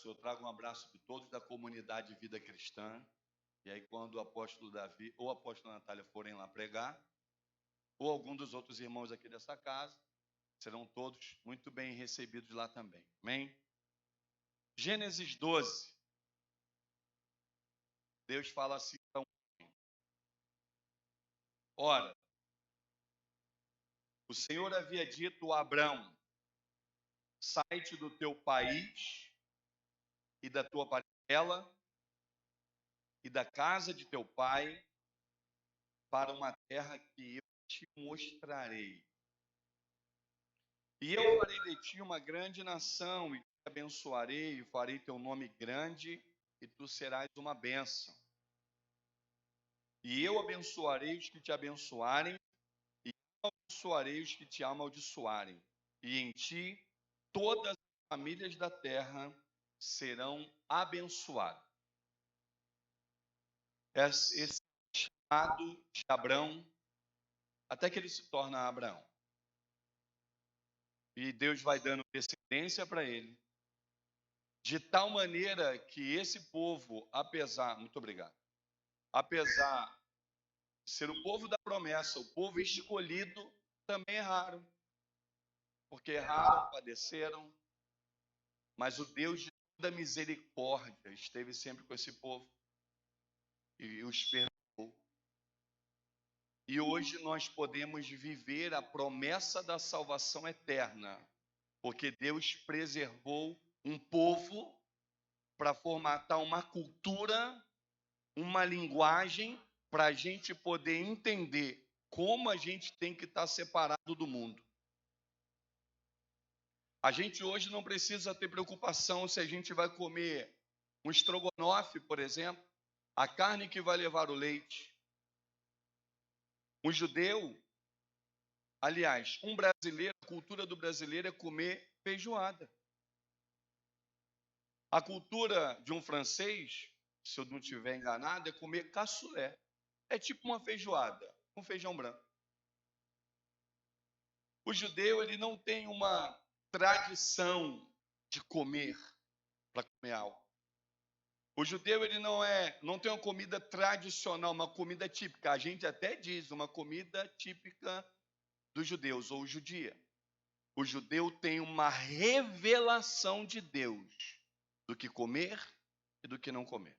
eu trago um abraço de todos da comunidade Vida Cristã. E aí, quando o apóstolo Davi ou a apóstola Natália forem lá pregar, ou algum dos outros irmãos aqui dessa casa, serão todos muito bem recebidos lá também. Amém? Gênesis 12. Deus fala assim para um homem: ora, o Senhor havia dito a Abrão: sai-te do teu país e da tua parentela e da casa de teu pai para uma terra que eu te mostrarei. E eu farei de ti uma grande nação, e te abençoarei, e farei teu nome grande, e tu serás uma bênção. E eu abençoarei os que te abençoarem, e abençoarei os que te amaldiçoarem. E em ti todas as famílias da terra serão abençoadas. Esse chamado de Abrão, até que ele se torna Abraão. E Deus vai dando descendência para ele, de tal maneira que esse povo, apesar de ser o povo da promessa, o povo escolhido, também erraram. Porque erraram, padeceram, mas o Deus de toda misericórdia esteve sempre com esse povo e os perdoou. E hoje nós podemos viver a promessa da salvação eterna, porque Deus preservou um povo para formatar uma cultura, uma linguagem, para a gente poder entender como a gente tem que estar separado do mundo. A gente hoje não precisa ter preocupação se a gente vai comer um estrogonofe, por exemplo, a carne que vai levar o leite. Um judeu, aliás, um brasileiro, a cultura do brasileiro é comer feijoada. A cultura de um francês, se eu não estiver enganado, é comer cassoulet. É tipo uma feijoada, com feijão branco. O judeu, ele não tem uma tradição de comer para comer algo. O judeu, ele não tem uma comida tradicional, uma comida típica. A gente até diz uma comida típica dos judeus ou judia. O judeu tem uma revelação de Deus do que comer e do que não comer.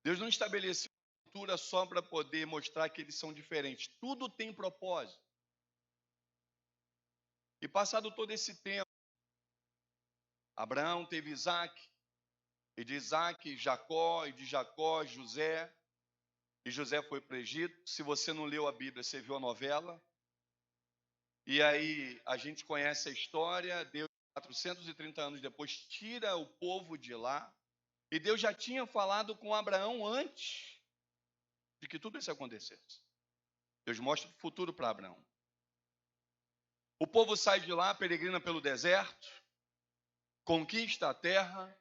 Deus não estabeleceu uma cultura só para poder mostrar que eles são diferentes. Tudo tem propósito. E passado todo esse tempo, Abraão teve Isaac, e de Isaac, Jacó, e de Jacó, José, e José foi para o Egito. Se você não leu a Bíblia, você viu a novela. E aí a gente conhece a história. Deus, 430 anos depois, tira o povo de lá. E Deus já tinha falado com Abraão antes de que tudo isso acontecesse. Deus mostra o futuro para Abraão. O povo sai de lá, peregrina pelo deserto, conquista a terra,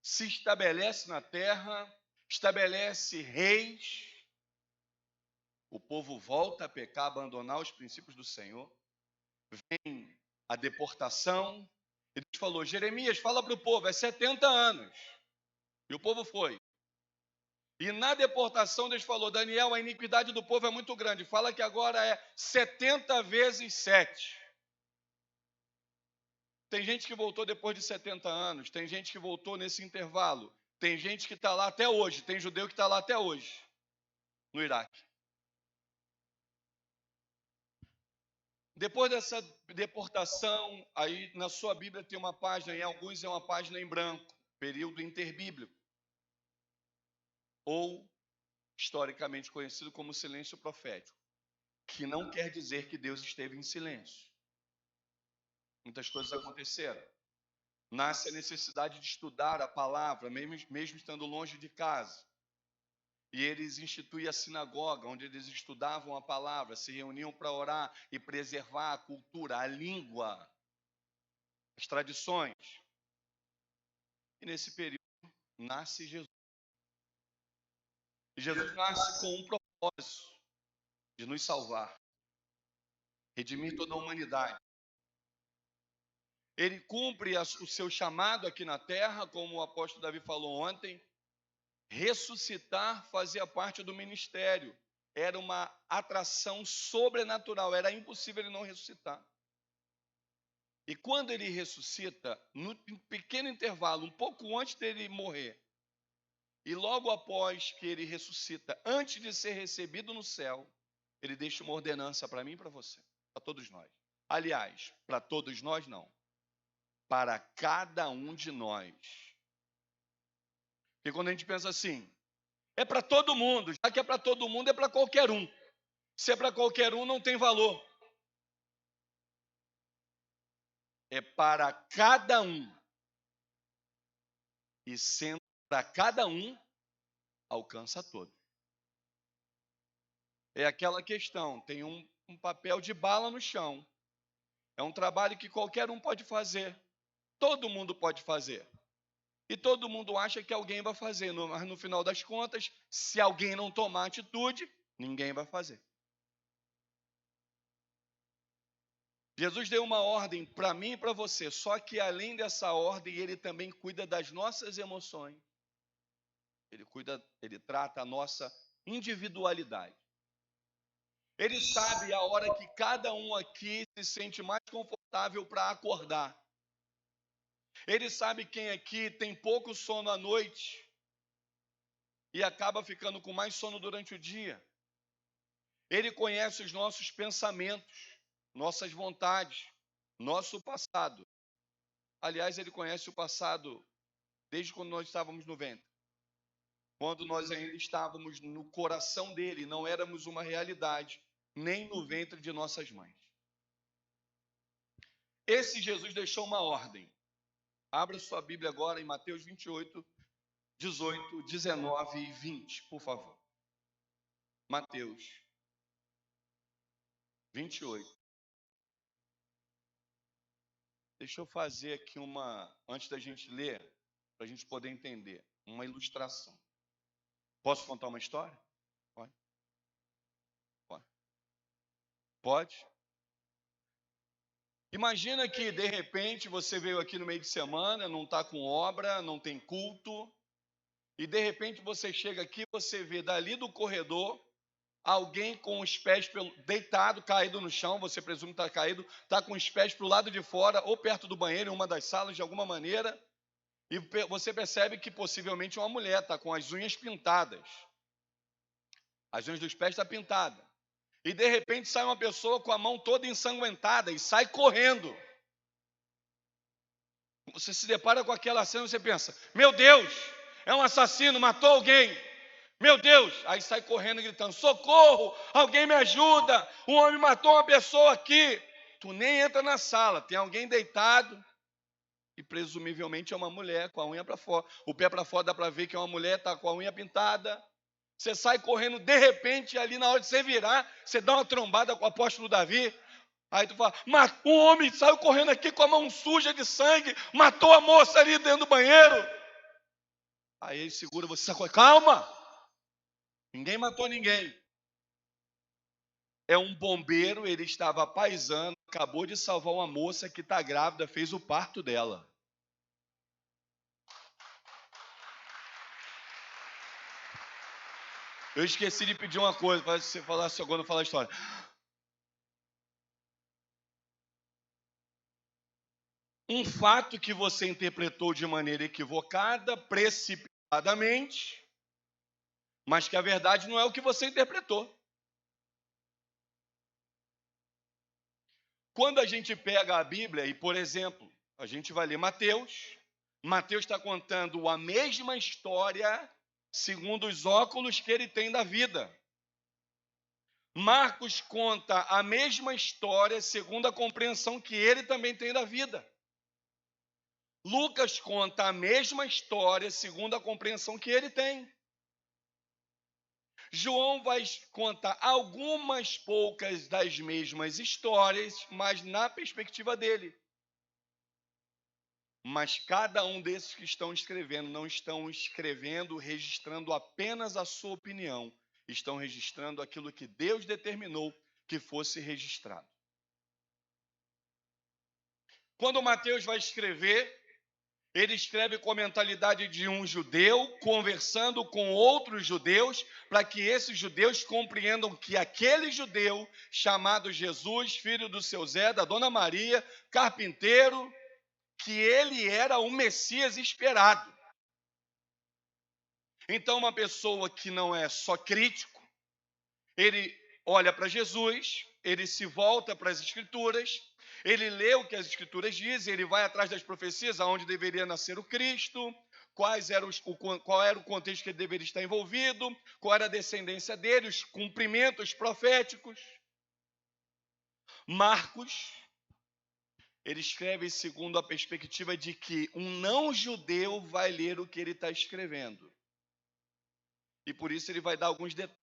se estabelece na terra, estabelece reis. O povo volta a pecar, abandonar os princípios do Senhor. Vem a deportação. E Deus falou: Jeremias, fala para o povo, é 70 anos. E o povo foi. E na deportação Deus falou: Daniel, a iniquidade do povo é muito grande. Fala que agora é 70 vezes 7. Tem gente que voltou depois de 70 anos. Tem gente que voltou nesse intervalo. Tem gente que está lá até hoje. Tem judeu que está lá até hoje, no Iraque. Depois dessa deportação, aí na sua Bíblia tem uma página, em alguns é uma página em branco, período interbíblico, ou historicamente conhecido como silêncio profético, que não quer dizer que Deus esteve em silêncio. Muitas coisas aconteceram. Nasce a necessidade de estudar a palavra, mesmo estando longe de casa. E eles instituem a sinagoga, onde eles estudavam a palavra, se reuniam para orar e preservar a cultura, a língua, as tradições. E nesse período nasce Jesus. E Jesus nasce com um propósito de nos salvar, redimir toda a humanidade. ele cumpre o seu chamado aqui na terra, como o apóstolo Davi falou ontem. Ressuscitar fazia parte do ministério. Era uma atração sobrenatural, era impossível ele não ressuscitar. E quando ele ressuscita, no pequeno intervalo, um pouco antes dele morrer, e logo após que ele ressuscita, antes de ser recebido no céu, ele deixa uma ordenança para mim e para você, para todos nós. Aliás, para todos nós não, para cada um de nós. Porque quando a gente pensa assim, é para todo mundo, já que é para todo mundo, é para qualquer um. Se é para qualquer um, não tem valor. É para cada um. E sendo para cada um, alcança todo. É aquela questão, tem um papel de bala no chão. É um trabalho que qualquer um pode fazer. Todo mundo pode fazer. E todo mundo acha que alguém vai fazer. Mas no final das contas, se alguém não tomar atitude, ninguém vai fazer. Jesus deu uma ordem para mim e para você, só que além dessa ordem, ele também cuida das nossas emoções. Ele trata a nossa individualidade. Ele sabe a hora que cada um aqui se sente mais confortável para acordar. Ele sabe quem aqui tem pouco sono à noite e acaba ficando com mais sono durante o dia. Ele conhece os nossos pensamentos, nossas vontades, nosso passado. Aliás, ele conhece o passado desde quando nós estávamos no ventre. Quando nós ainda estávamos no coração dele, não éramos uma realidade, nem no ventre de nossas mães. Esse Jesus deixou uma ordem. Abra sua Bíblia agora em Mateus 28, 18, 19 e 20, por favor. Mateus 28. Deixa eu fazer aqui antes da gente ler, para a gente poder entender, uma ilustração. Posso contar uma história? Pode? Pode. Pode? Imagina que, de repente, você veio aqui no meio de semana, não está com obra, não tem culto, e, de repente, você chega aqui, você vê dali do corredor alguém com os pés deitado, caído no chão, você presume que está caído, está com os pés para o lado de fora, ou perto do banheiro, em uma das salas, de alguma maneira, e você percebe que possivelmente uma mulher está com as unhas pintadas. As unhas dos pés estão pintadas. E de repente sai uma pessoa com a mão toda ensanguentada e sai correndo. Você se depara com aquela cena e você pensa, meu Deus, é um assassino, matou alguém. Meu Deus, aí sai correndo gritando, socorro, alguém me ajuda, um homem matou uma pessoa aqui. Tu nem entra na sala, tem alguém deitado e presumivelmente é uma mulher com a unha para fora. O pé para fora dá para ver que é uma mulher, está com a unha pintada. Você sai correndo, de repente, ali na hora de você virar, você dá uma trombada com o apóstolo Davi. Aí tu fala, um homem saiu correndo aqui com a mão suja de sangue, matou a moça ali dentro do banheiro. Aí ele segura você, sacode, calma, ninguém matou ninguém. É um bombeiro, ele estava paisando, acabou de salvar uma moça que está grávida, fez o parto dela. Eu esqueci de pedir uma coisa, para você falar quando eu falar a história. Um fato que você interpretou de maneira equivocada, precipitadamente, mas que a verdade não é o que você interpretou. Quando a gente pega a Bíblia e, por exemplo, a gente vai ler Mateus está contando a mesma história segundo os óculos que ele tem da vida. Marcos conta a mesma história segundo a compreensão que ele também tem da vida. Lucas conta a mesma história segundo a compreensão que ele tem. João vai contar algumas poucas das mesmas histórias, mas na perspectiva dele. Mas cada um desses que estão escrevendo, não estão escrevendo, registrando apenas a sua opinião. Estão registrando aquilo que Deus determinou que fosse registrado. Quando Mateus vai escrever, ele escreve com a mentalidade de um judeu conversando com outros judeus, para que esses judeus compreendam que aquele judeu chamado Jesus, filho do seu Zé, da Dona Maria, carpinteiro, que ele era o Messias esperado. Então, uma pessoa que não é só crítico, ele olha para Jesus, ele se volta para as Escrituras, ele lê o que as Escrituras dizem, ele vai atrás das profecias, aonde deveria nascer o Cristo, qual era o contexto que ele deveria estar envolvido, qual era a descendência dele, os cumprimentos proféticos. Marcos, ele escreve segundo a perspectiva de que um não-judeu vai ler o que ele está escrevendo. E por isso ele vai dar alguns detalhes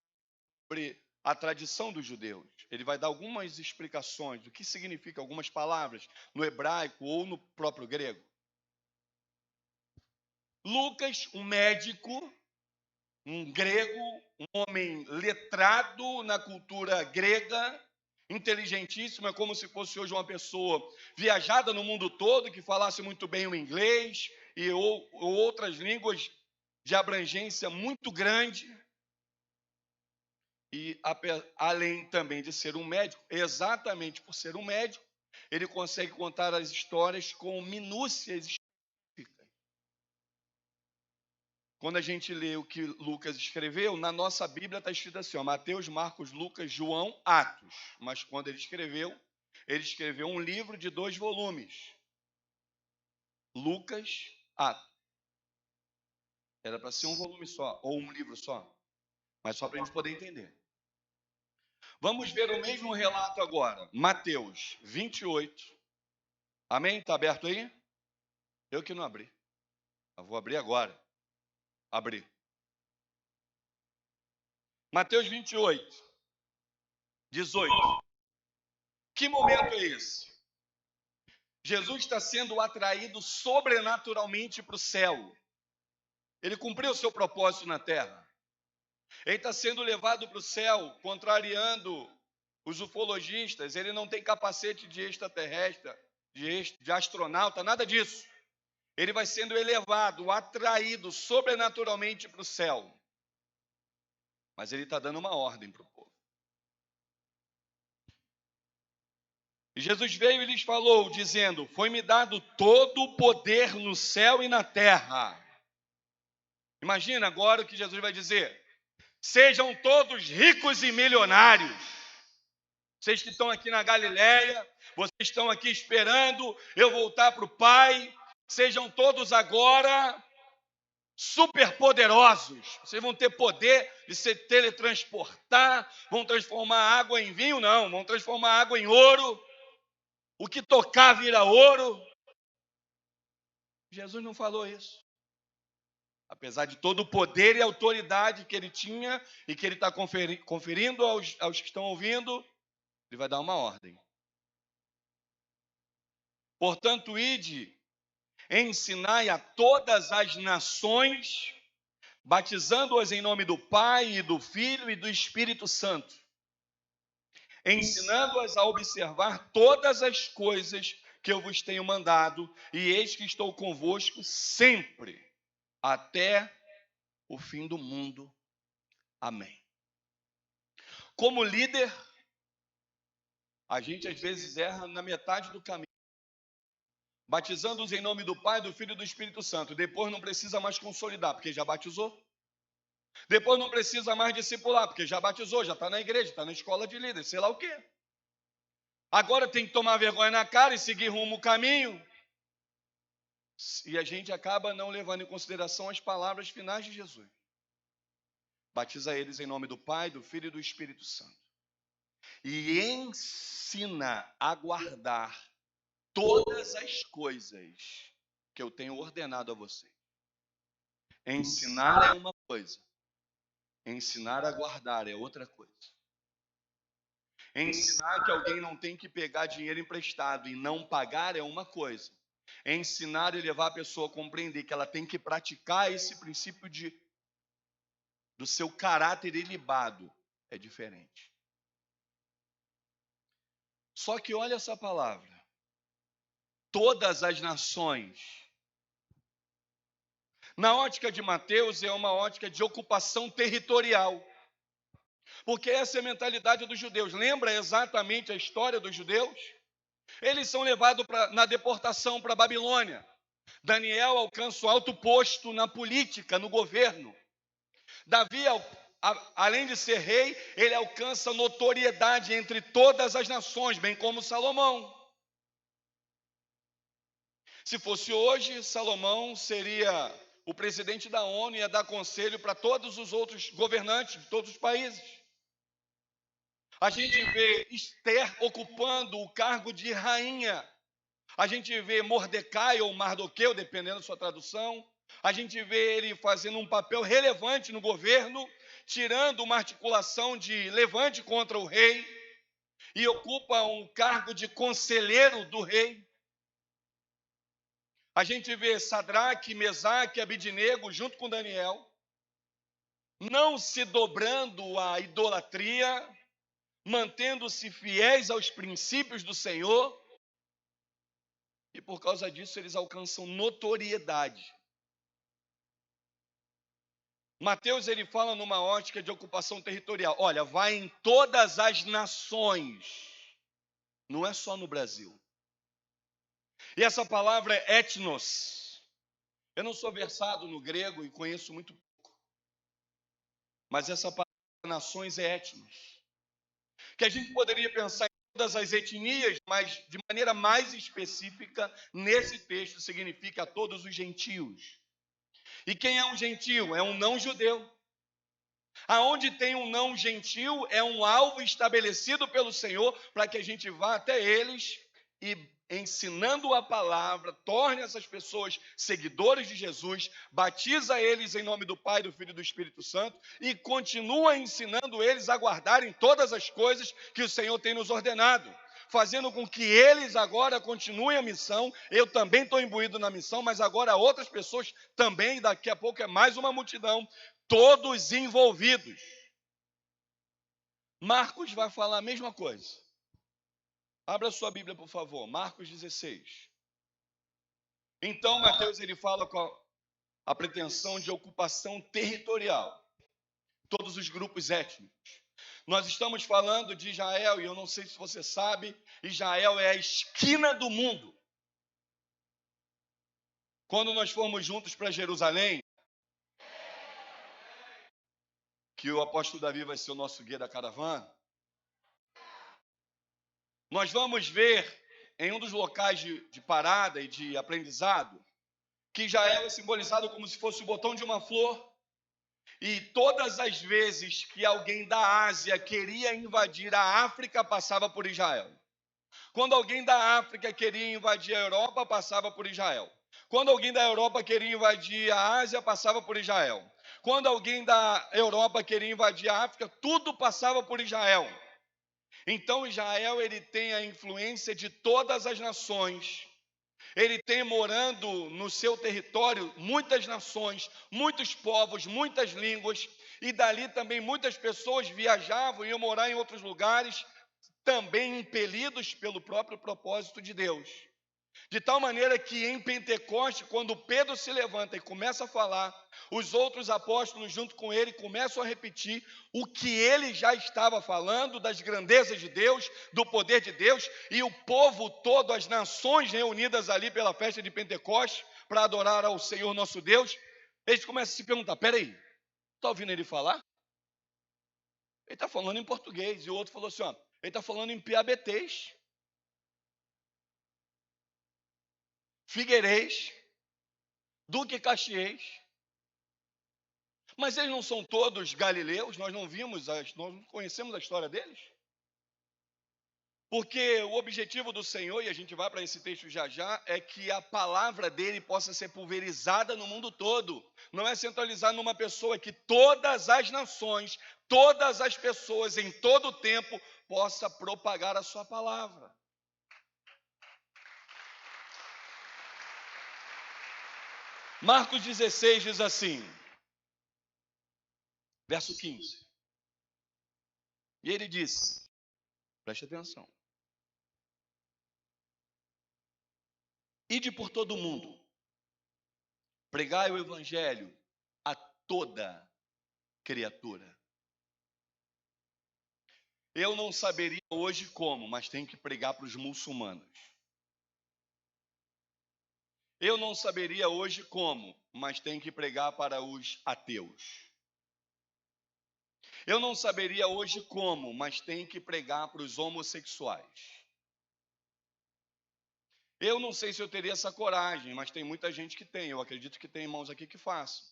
sobre a tradição dos judeus. Ele vai dar algumas explicações do que significa algumas palavras no hebraico ou no próprio grego. Lucas, um médico, um grego, um homem letrado na cultura grega, inteligentíssimo, é como se fosse hoje uma pessoa viajada no mundo todo, que falasse muito bem o inglês ou outras línguas de abrangência muito grande. E além também de ser um médico, exatamente por ser um médico, ele consegue contar as histórias com minúcias específicas. Quando a gente lê o que Lucas escreveu, na nossa Bíblia está escrito assim, ó, Mateus, Marcos, Lucas, João, Atos. Mas quando ele escreveu um livro de 2 volumes. Lucas, Atos. Era para ser um volume só, ou um livro só. Mas só para a gente poder entender. Vamos ver o mesmo relato agora. Mateus 28. Amém? Está aberto aí? Eu que não abri. Eu vou abrir agora. Abri. Mateus 28, 18. Que momento é esse? Jesus está sendo atraído sobrenaturalmente para o céu. Ele cumpriu o seu propósito na terra. Ele está sendo levado para o céu, contrariando os ufologistas. Ele não tem capacete de extraterrestre, de astronauta, nada disso. Ele vai sendo elevado, atraído sobrenaturalmente para o céu. Mas ele está dando uma ordem para o povo. E Jesus veio e lhes falou, dizendo, foi-me dado todo o poder no céu e na terra. Imagina agora o que Jesus vai dizer. Sejam todos ricos e milionários. Vocês que estão aqui na Galileia, vocês estão aqui esperando eu voltar para o Pai. Sejam todos agora superpoderosos. Vocês vão ter poder de se teletransportar, vão transformar água em vinho? Não, vão transformar água em ouro. O que tocar vira ouro. Jesus não falou isso. Apesar de todo o poder e autoridade que ele tinha e que ele está conferindo aos que estão ouvindo, ele vai dar uma ordem. Portanto, ide, ensinai a todas as nações, batizando-as em nome do Pai, e do Filho e do Espírito Santo, ensinando-as a observar todas as coisas que eu vos tenho mandado, e eis que estou convosco sempre, até o fim do mundo. Amém. Como líder, a gente às vezes erra na metade do caminho. Batizando-os em nome do Pai, do Filho e do Espírito Santo. Depois não precisa mais consolidar, porque já batizou. Depois não precisa mais discipular, porque já batizou, já está na igreja, está na escola de líderes, sei lá o quê. Agora tem que tomar vergonha na cara e seguir rumo o caminho. E a gente acaba não levando em consideração as palavras finais de Jesus. Batiza eles em nome do Pai, do Filho e do Espírito Santo. E ensina a guardar todas as coisas que eu tenho ordenado a você. Ensinar é uma coisa. Ensinar a guardar é outra coisa. Ensinar que alguém não tem que pegar dinheiro emprestado e não pagar é uma coisa. Ensinar e levar a pessoa a compreender que ela tem que praticar esse princípio do seu caráter ilibado é diferente. Só que olha essa palavra. todas as nações. Na ótica de Mateus, é uma ótica de ocupação territorial. Porque essa é a mentalidade dos judeus. Lembra exatamente a história dos judeus? Eles são levados na deportação para a Babilônia. Daniel alcança o alto posto na política, no governo. Davi, além de ser rei, ele alcança notoriedade entre todas as nações, bem como Salomão. Se fosse hoje, Salomão seria o presidente da ONU e ia dar conselho para todos os outros governantes de todos os países. A gente vê Esther ocupando o cargo de rainha. A gente vê Mordecai ou Mardoqueu, dependendo da sua tradução. A gente vê ele fazendo um papel relevante no governo, tirando uma articulação de levante contra o rei, e ocupa um cargo de conselheiro do rei. A gente vê Sadraque, Mesaque e Abidnego, junto com Daniel, não se dobrando à idolatria, mantendo-se fiéis aos princípios do Senhor, e por causa disso eles alcançam notoriedade. Mateus, ele fala numa ótica de ocupação territorial. Olha, vai em todas as nações, não é só no Brasil. E essa palavra é etnos. Eu não sou versado no grego e conheço muito pouco, mas essa palavra nações é etnos. Que a gente poderia pensar em todas as etnias, mas de maneira mais específica, nesse texto significa a todos os gentios. E quem é um gentio? É um não-judeu. Aonde tem um não-gentio, é um alvo estabelecido pelo Senhor para que a gente vá até eles e, ensinando a palavra, torne essas pessoas seguidores de Jesus, batiza eles em nome do Pai, do Filho e do Espírito Santo e continua ensinando eles a guardarem todas as coisas que o Senhor tem nos ordenado, fazendo com que eles agora continuem a missão. Eu também estou imbuído na missão, mas agora outras pessoas também, daqui a pouco é mais uma multidão, todos envolvidos. Marcos vai falar a mesma coisa. Abra sua Bíblia, por favor, Marcos 16. Então, Mateus, ele fala com a pretensão de ocupação territorial, todos os grupos étnicos. Nós estamos falando de Israel, e eu não sei se você sabe, Israel é a esquina do mundo. Quando nós formos juntos para Jerusalém, que o apóstolo Davi vai ser o nosso guia da caravana, nós vamos ver em um dos locais de parada e de aprendizado, que Israel é simbolizado como se fosse o botão de uma flor. E todas as vezes que alguém da Ásia queria invadir a África, passava por Israel. Quando alguém da África queria invadir a Europa, passava por Israel. Quando alguém da Europa queria invadir a Ásia, passava por Israel. Quando alguém da Europa queria invadir a África, tudo passava por Israel. Então Israel, ele tem a influência de todas as nações. Ele tem morando no seu território muitas nações, muitos povos, muitas línguas, e dali também muitas pessoas viajavam e iam morar em outros lugares, também impelidos pelo próprio propósito de Deus. De tal maneira que em Pentecoste, quando Pedro se levanta e começa a falar, os outros apóstolos junto com ele começam a repetir o que ele já estava falando, das grandezas de Deus, do poder de Deus, e o povo todo, as nações reunidas ali pela festa de Pentecoste, para adorar ao Senhor nosso Deus, eles começam a se perguntar, peraí, está ouvindo ele falar? Ele está falando em português, e o outro falou assim, ó, ele está falando em piabetês. Figueirês, Duque Caxias. Mas eles não são todos galileus, nós não conhecemos a história deles? Porque o objetivo do Senhor, e a gente vai para esse texto já já, é que a palavra dele possa ser pulverizada no mundo todo. Não é centralizar numa pessoa, que todas as nações, todas as pessoas, em todo o tempo, possa propagar a sua palavra. Marcos 16 diz assim, verso 15. E ele disse, preste atenção. Ide por todo o mundo, pregai o evangelho a toda criatura. Eu não saberia hoje como, mas tenho que pregar para os muçulmanos. Eu não saberia hoje como, mas tenho que pregar para os ateus. Eu não saberia hoje como, mas tenho que pregar para os homossexuais. Eu não sei se eu teria essa coragem, mas tem muita gente que tem. Eu acredito que tem irmãos aqui que façam.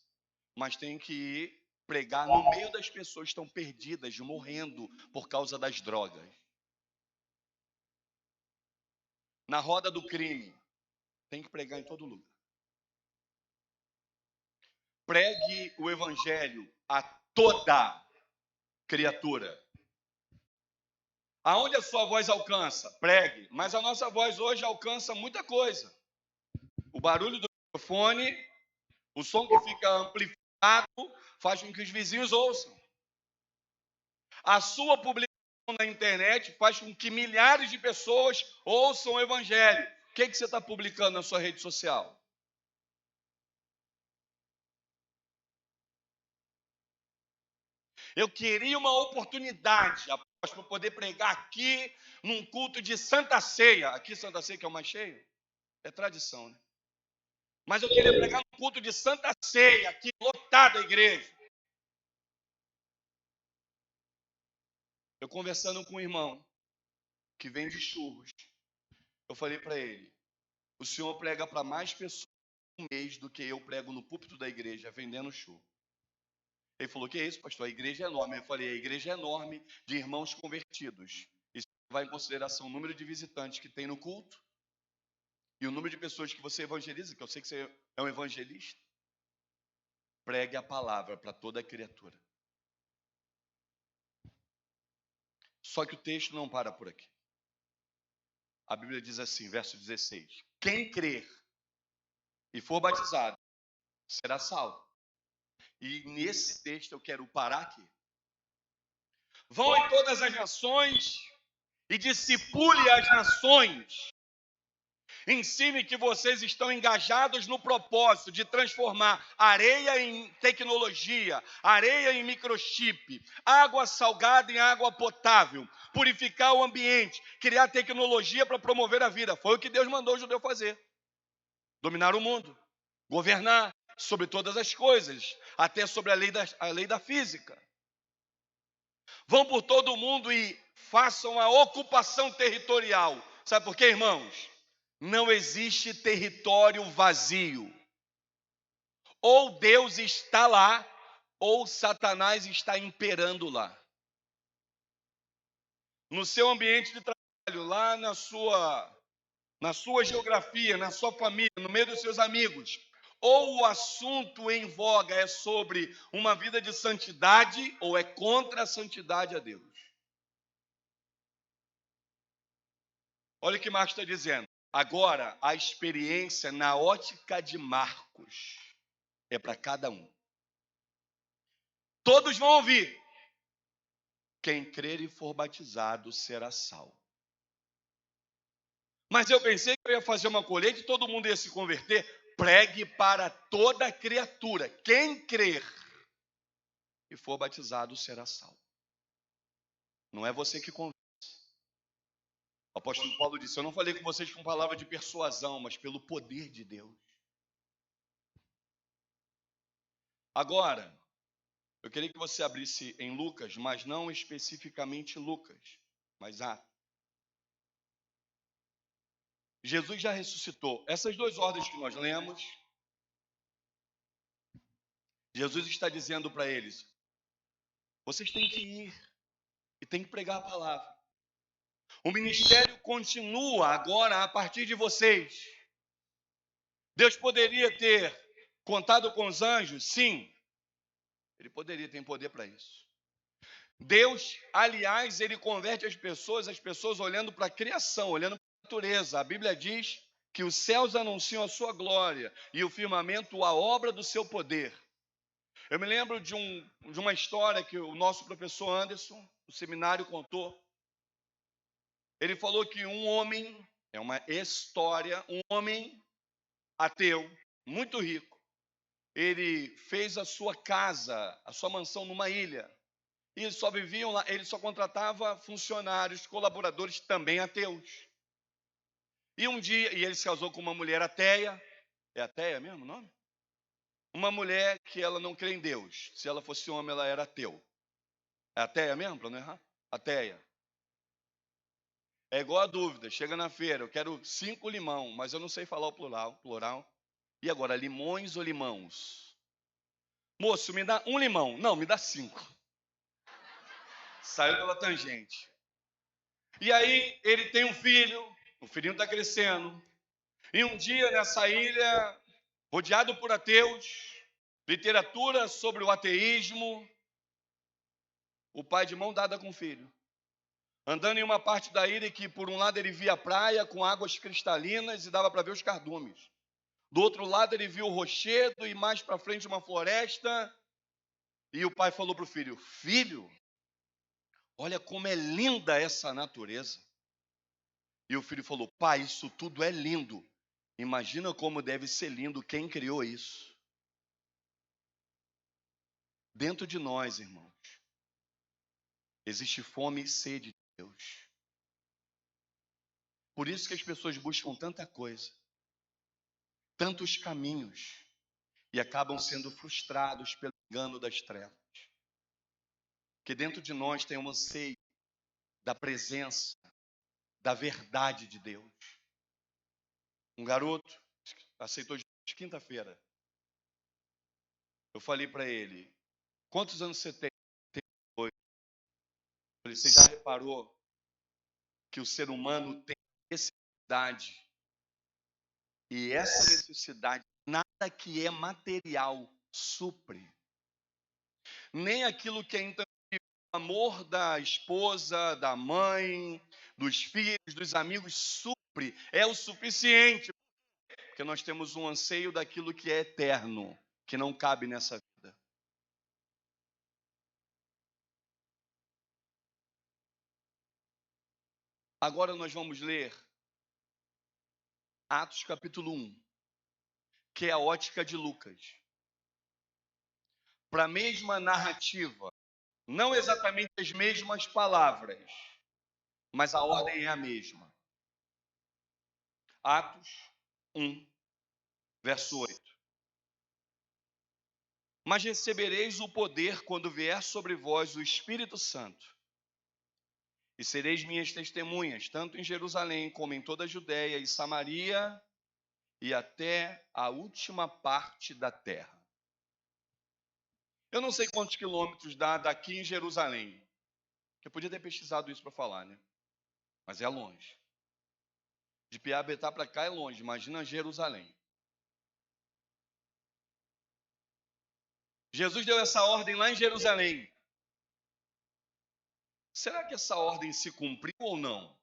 Mas tem que ir pregar no meio das pessoas que estão perdidas, morrendo por causa das drogas. Na roda do crime, tem que pregar em todo lugar. Pregue o evangelho a toda criatura. Aonde a sua voz alcança? Pregue. Mas a nossa voz hoje alcança muita coisa. O barulho do microfone, o som que fica amplificado, faz com que os vizinhos ouçam. A sua publicação na internet faz com que milhares de pessoas ouçam o evangelho. O que você está publicando na sua rede social? Eu queria uma oportunidade, para poder pregar aqui num culto de Santa Ceia. Aqui Santa Ceia que é o mais cheio? É tradição, né? Mas eu queria pregar num culto de Santa Ceia, aqui lotada a igreja. Eu conversando com um irmão que vende churros. Eu falei para ele, o senhor prega para mais pessoas um mês do que eu prego no púlpito da igreja, vendendo churro. Ele falou, que é isso, pastor? A igreja é enorme. Eu falei, a igreja é enorme de irmãos convertidos. Isso vai em consideração o número de visitantes que tem no culto e o número de pessoas que você evangeliza, que eu sei que você é um evangelista. Pregue a palavra para toda criatura. Só que o texto não para por aqui. A Bíblia diz assim, verso 16: quem crer e for batizado será salvo. E nesse texto eu quero parar aqui. Vão em todas as nações e discipule as nações. Ensine que vocês estão engajados no propósito de transformar areia em tecnologia, areia em microchip, água salgada em água potável, purificar o ambiente, criar tecnologia para promover a vida. Foi o que Deus mandou o judeu fazer. Dominar o mundo, governar sobre todas as coisas, até sobre a lei da física. Vão por todo o mundo e façam a ocupação territorial. Sabe por quê, irmãos? Não existe território vazio. Ou Deus está lá, ou Satanás está imperando lá. No seu ambiente de trabalho, lá na sua geografia, na sua família, no meio dos seus amigos. Ou o assunto em voga é sobre uma vida de santidade, ou é contra a santidade a Deus. Olha o que Marcos está dizendo. Agora, a experiência na ótica de Marcos é para cada um. Todos vão ouvir. Quem crer e for batizado será salvo. Mas eu pensei que eu ia fazer uma colheita e todo mundo ia se converter. Pregue para toda criatura. Quem crer e for batizado será salvo. Não é você que convence. O apóstolo Paulo disse, eu não falei com vocês com palavra de persuasão, mas pelo poder de Deus. Agora, eu queria que você abrisse em Lucas, mas não especificamente Lucas, mas Atos. Jesus já ressuscitou. Essas duas ordens que nós lemos, Jesus está dizendo para eles, vocês têm que ir e têm que pregar a palavra. O ministério continua agora a partir de vocês. Deus poderia ter contado com os anjos? Sim. Ele poderia, tem poder para isso. Deus, aliás, ele converte as pessoas olhando para a criação, olhando para a natureza. A Bíblia diz que os céus anunciam a sua glória e o firmamento a obra do seu poder. Eu me lembro de uma história que o nosso professor Anderson, do seminário, contou. Ele falou que um homem É uma história, um homem ateu, muito rico. Ele fez a sua casa, a sua mansão numa ilha. E eles só viviam lá, ele só contratava funcionários, colaboradores também ateus. E um dia, e ele se casou com uma mulher ateia. É ateia mesmo o nome? Uma mulher que ela não crê em Deus. Se ela fosse homem, ela era ateu. É ateia mesmo, para não errar? Ateia. É igual a dúvida. Chega na feira, eu quero 5 limão, mas eu não sei falar o plural. E agora, limões ou limãos? Moço, me dá um limão. Não, me dá 5. Saiu pela tangente. E aí, ele tem um filho, o filhinho está crescendo. E um dia, nessa ilha, rodeado por ateus, literatura sobre o ateísmo, o pai de mão dada com o filho, andando em uma parte da ilha que, por um lado, ele via a praia com águas cristalinas e dava para ver os cardumes. Do outro lado, ele viu o rochedo e mais para frente uma floresta. E o pai falou para o filho: filho, olha como é linda essa natureza. E o filho falou: pai, isso tudo é lindo. Imagina como deve ser lindo quem criou isso. Dentro de nós, irmãos, existe fome e sede de Deus. Por isso que as pessoas buscam tanta coisa, tantos caminhos, e acabam sendo frustrados pelo engano das trevas. Que dentro de nós tem um anseio da presença, da verdade de Deus. Um garoto aceitou Jesus quinta-feira. Eu falei para ele: quantos anos você tem? Tem 2. Eu falei: você já reparou que o ser humano tem necessidade? E essa necessidade, nada que é material supre. Nem aquilo que é intangível, o amor da esposa, da mãe, dos filhos, dos amigos, supre. É o suficiente. Porque nós temos um anseio daquilo que é eterno, que não cabe nessa vida. Agora nós vamos ler Atos capítulo 1, que é a ótica de Lucas. Para a mesma narrativa, não exatamente as mesmas palavras, mas a ordem é a mesma. Atos 1, verso 8. Mas recebereis o poder quando vier sobre vós o Espírito Santo. E sereis minhas testemunhas, tanto em Jerusalém como em toda a Judéia e Samaria e até a última parte da terra. Eu não sei quantos quilômetros dá daqui em Jerusalém. Eu podia ter pesquisado isso para falar, né? Mas é longe. De Piabetá para cá é longe, imagina Jerusalém. Jesus deu essa ordem lá em Jerusalém. Será que essa ordem se cumpriu ou não?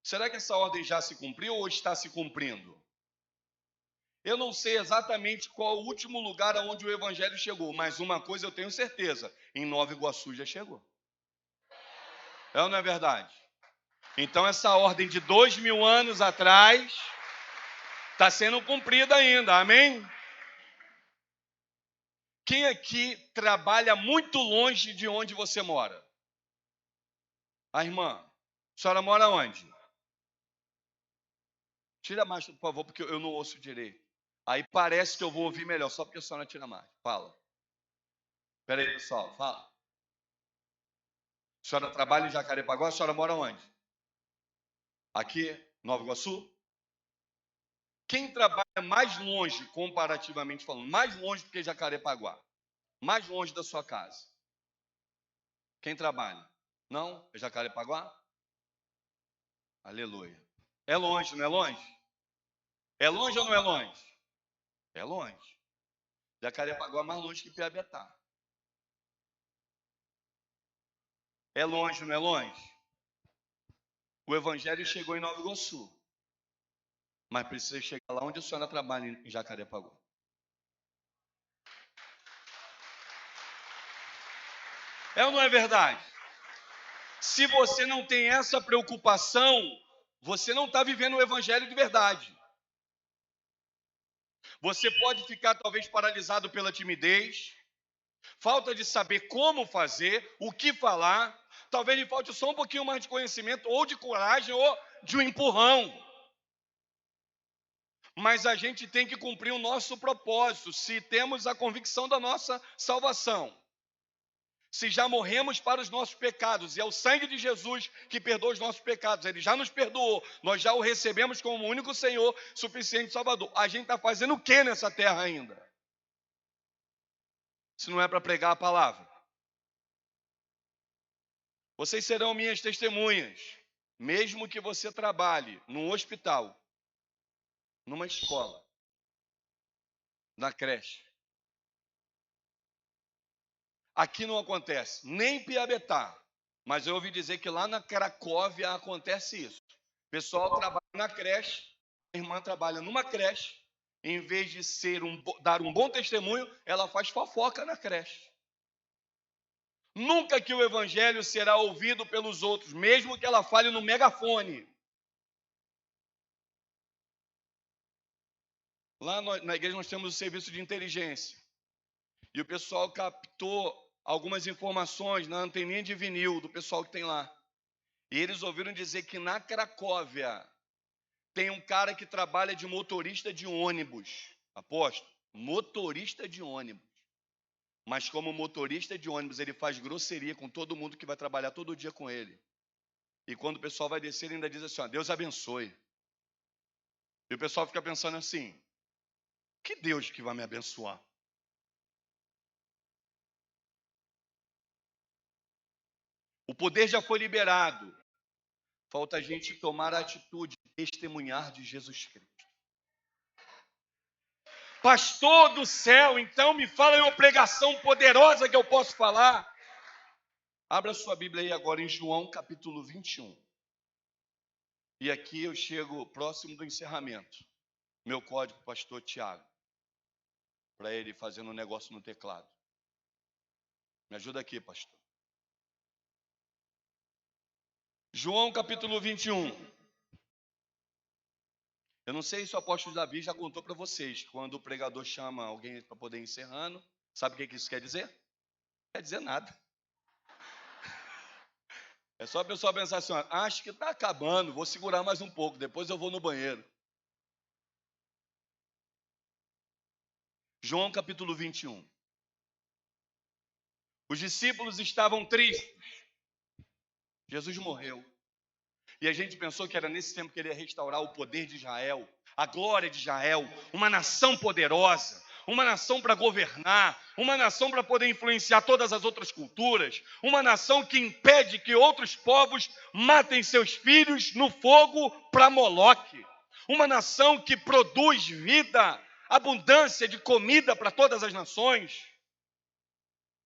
Será que essa ordem já se cumpriu ou está se cumprindo? Eu não sei exatamente qual o último lugar aonde o evangelho chegou, mas uma coisa eu tenho certeza: em Nova Iguaçu já chegou. É ou não é verdade? Então essa ordem de 2000 anos atrás está sendo cumprida ainda, amém? Quem aqui trabalha muito longe de onde você mora? A irmã, a senhora mora onde? Tira mais, por favor, porque eu não ouço direito. Aí parece que eu vou ouvir melhor, só porque a senhora tira mais. Fala. Espera aí, pessoal, fala. A senhora trabalha em Jacarepaguá, a senhora mora onde? Aqui, Nova Iguaçu? Quem trabalha mais longe, comparativamente falando, mais longe do que Jacarepaguá? Mais longe da sua casa? Quem trabalha? Não? É Jacarepaguá? Aleluia. É longe, não é longe? É longe ou não é longe? É longe. Jacarepaguá é mais longe que Piabetá. É longe, não é longe? O evangelho chegou em Nova Iguaçu, mas precisa chegar lá onde a senhora trabalha, em Jacarepaguá. É ou não é verdade? Se você não tem essa preocupação, você não está vivendo o evangelho de verdade. Você pode ficar talvez paralisado pela timidez, falta de saber como fazer, o que falar. Talvez lhe falte só um pouquinho mais de conhecimento, ou de coragem, ou de um empurrão. Mas a gente tem que cumprir o nosso propósito, se temos a convicção da nossa salvação. Se já morremos para os nossos pecados, e é o sangue de Jesus que perdoa os nossos pecados, Ele já nos perdoou, nós já o recebemos como o único Senhor, suficiente Salvador. A gente está fazendo o que nessa terra ainda? Se não é para pregar a palavra. Vocês serão minhas testemunhas, mesmo que você trabalhe num hospital, numa escola, na creche. Aqui não acontece, nem em Piabetá, mas eu ouvi dizer que lá na Cracóvia acontece isso. O pessoal trabalha na creche, a irmã trabalha numa creche, em vez de dar um bom testemunho, ela faz fofoca na creche. Nunca que o evangelho será ouvido pelos outros, mesmo que ela fale no megafone. Lá na igreja nós temos o serviço de inteligência. E o pessoal captou algumas informações na anteninha de vinil do pessoal que tem lá. E eles ouviram dizer que na Cracóvia tem um cara que trabalha de motorista de ônibus. Aposto, motorista de ônibus. Mas como motorista de ônibus, ele faz grosseria com todo mundo que vai trabalhar todo dia com ele. E quando o pessoal vai descer, ele ainda diz assim, ó, Deus abençoe. E o pessoal fica pensando assim, que Deus que vai me abençoar? O poder já foi liberado. Falta a gente tomar a atitude de testemunhar de Jesus Cristo. Pastor do céu, então me fala uma pregação poderosa que eu posso falar. Abra sua Bíblia aí agora em João capítulo 21. E aqui eu chego próximo do encerramento. Meu código, pastor Tiago. Para ele fazendo um negócio no teclado. Me ajuda aqui, pastor. João capítulo 21. Eu não sei se o apóstolo Davi já contou para vocês, quando o pregador chama alguém para poder ir encerrando, sabe o que isso quer dizer? Não quer dizer nada. É só a pessoa pensar assim, ó, acho que está acabando, vou segurar mais um pouco, depois eu vou no banheiro. João capítulo 21. Os discípulos estavam tristes. Jesus morreu. E a gente pensou que era nesse tempo que ele ia restaurar o poder de Israel, a glória de Israel, uma nação poderosa, uma nação para governar, uma nação para poder influenciar todas as outras culturas, uma nação que impede que outros povos matem seus filhos no fogo para Moloque, uma nação que produz vida, abundância de comida para todas as nações.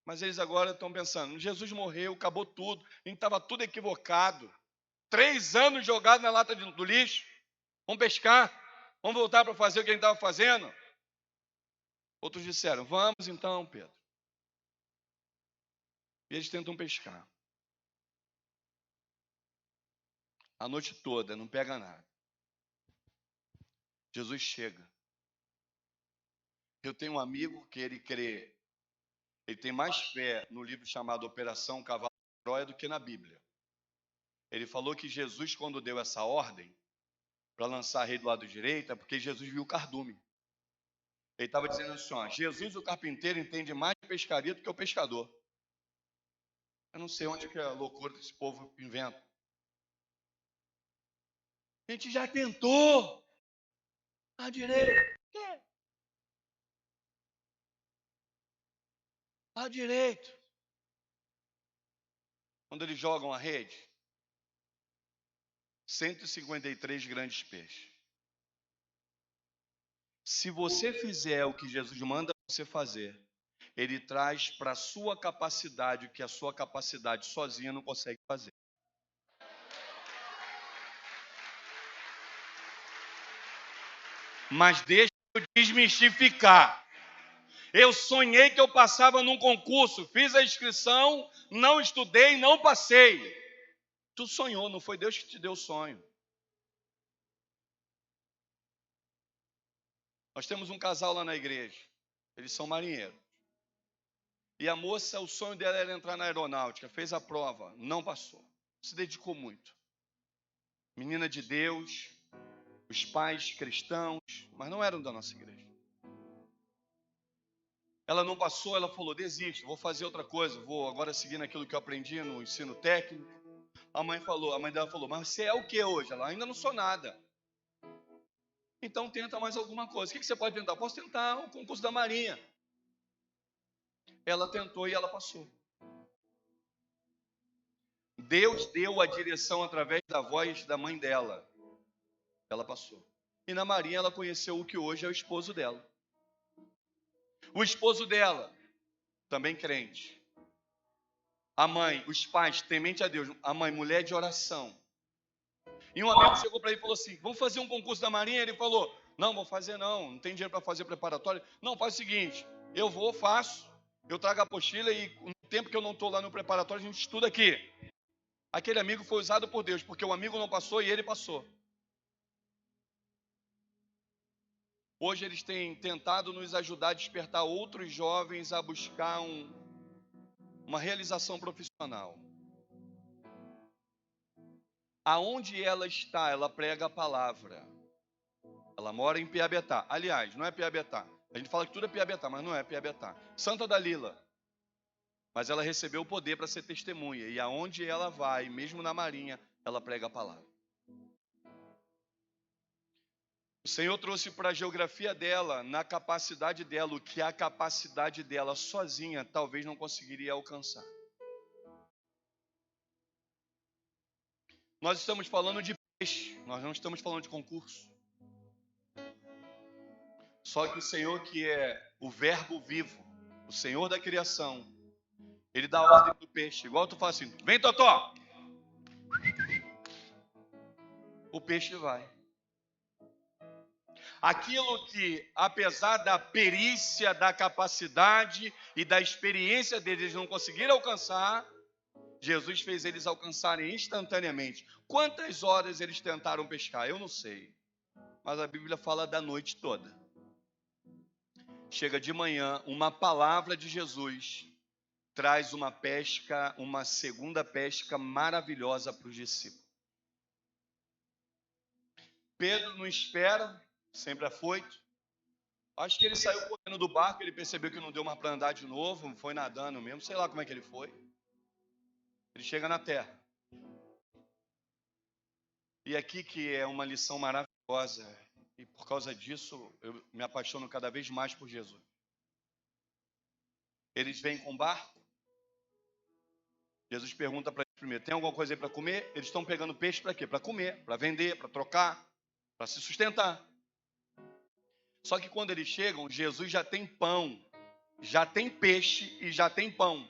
Mas eles agora estão pensando, Jesus morreu, acabou tudo, a gente estava tudo equivocado. 3 anos jogado na lata do lixo. Vamos pescar? Vamos voltar para fazer o que a gente estava fazendo? Outros disseram, vamos então, Pedro. E eles tentam pescar. A noite toda, não pega nada. Jesus chega. Eu tenho um amigo que ele crê, ele tem mais fé no livro chamado Operação Cavalo de Troia do que na Bíblia. Ele falou que Jesus, quando deu essa ordem para lançar a rede do lado direito, é porque Jesus viu o cardume. Ele estava dizendo assim, ó, Jesus, o carpinteiro, entende mais de pescaria do que o pescador. Eu não sei onde que é a loucura que esse povo inventa. A gente já tentou. À direita. À direita. Quando eles jogam a rede, 153 grandes peixes. Se você fizer o que Jesus manda você fazer, ele traz para a sua capacidade o que a sua capacidade sozinha não consegue fazer. Mas deixa eu desmistificar. Eu sonhei que eu passava num concurso, fiz a inscrição, não estudei, não passei. Tu sonhou, não foi Deus que te deu o sonho. Nós temos um casal lá na igreja. Eles são marinheiros. E a moça, o sonho dela era entrar na aeronáutica. Fez a prova, não passou. Se dedicou muito. Menina de Deus, os pais cristãos, mas não eram da nossa igreja. Ela não passou, ela falou, desisto, vou fazer outra coisa, vou agora seguir naquilo que eu aprendi no ensino técnico. A mãe dela falou, mas você é o que hoje? Ela, ainda não sou nada. Então tenta mais alguma coisa. O que você pode tentar? Posso tentar o concurso da Marinha. Ela tentou e ela passou. Deus deu a direção através da voz da mãe dela. Ela passou. E na Marinha ela conheceu o que hoje é o esposo dela. O esposo dela, também crente. A mãe, os pais, temente a Deus. A mãe, mulher de oração. E um amigo chegou para ele e falou assim, vamos fazer um concurso da Marinha? Ele falou, não, vou fazer não tem dinheiro para fazer preparatório. Não, faz o seguinte, eu vou, faço, eu trago a apostila e no tempo que eu não estou lá no preparatório, a gente estuda aqui. Aquele amigo foi usado por Deus, porque o amigo não passou e ele passou. Hoje eles têm tentado nos ajudar a despertar outros jovens a buscar uma realização profissional. Aonde ela está, ela prega a palavra. Ela mora em Piabetá. Aliás, não é Piabetá. A gente fala que tudo é Piabetá, mas não é Piabetá. Santa Dalila. Mas ela recebeu o poder para ser testemunha. E aonde ela vai, mesmo na Marinha, ela prega a palavra. O Senhor trouxe para a geografia dela, na capacidade dela, o que a capacidade dela sozinha talvez não conseguiria alcançar. Nós estamos falando de peixe, nós não estamos falando de concurso. Só que o Senhor, que é o verbo vivo, o Senhor da criação, Ele dá ordem para o peixe, igual tu fala assim, vem Totó! O peixe vai. Aquilo que, apesar da perícia, da capacidade e da experiência deles não conseguiram alcançar, Jesus fez eles alcançarem instantaneamente. Quantas horas eles tentaram pescar? Eu não sei. Mas a Bíblia fala da noite toda. Chega de manhã, uma palavra de Jesus traz uma pesca, uma segunda pesca maravilhosa para os discípulos. Pedro não espera, sempre afoito. Acho que ele saiu correndo do barco, ele percebeu que não deu mais para andar de novo, foi nadando mesmo, sei lá como é que ele foi. Ele chega na terra. E aqui que é uma lição maravilhosa, e por causa disso eu me apaixono cada vez mais por Jesus. Eles vêm com barco. Jesus pergunta para eles primeiro, tem alguma coisa aí para comer? Eles estão pegando peixe para quê? Para comer, para vender, para trocar, para se sustentar. Só que quando eles chegam, Jesus já tem pão, já tem peixe e já tem pão.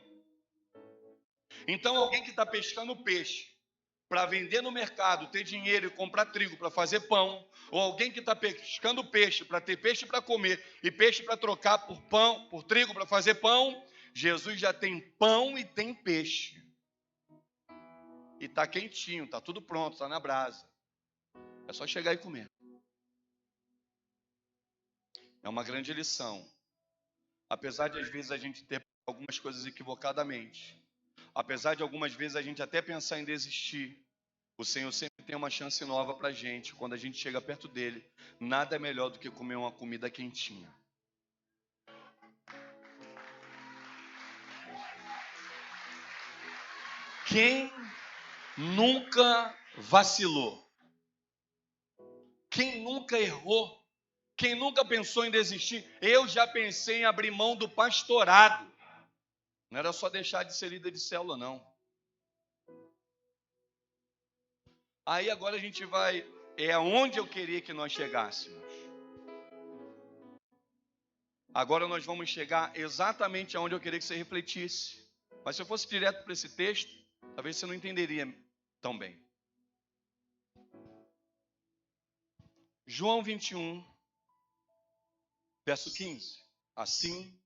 Então alguém que está pescando peixe para vender no mercado, ter dinheiro e comprar trigo para fazer pão, ou alguém que está pescando peixe para ter peixe para comer e peixe para trocar por pão, por trigo para fazer pão, Jesus já tem pão e tem peixe. E está quentinho, está tudo pronto, está na brasa. É só chegar e comer. É uma grande lição. Apesar de às vezes a gente ter algumas coisas equivocadamente, apesar de algumas vezes a gente até pensar em desistir, o Senhor sempre tem uma chance nova para a gente. Quando a gente chega perto dele, nada é melhor do que comer uma comida quentinha. Quem nunca vacilou? Quem nunca errou? Quem nunca pensou em desistir? Eu já pensei em abrir mão do pastorado. Não era só deixar de ser líder de célula, não. Aí agora a gente vai... É aonde eu queria que nós chegássemos. Agora nós vamos chegar exatamente aonde eu queria que você refletisse. Mas se eu fosse direto para esse texto, talvez você não entenderia tão bem. João 21, verso 15. Assim,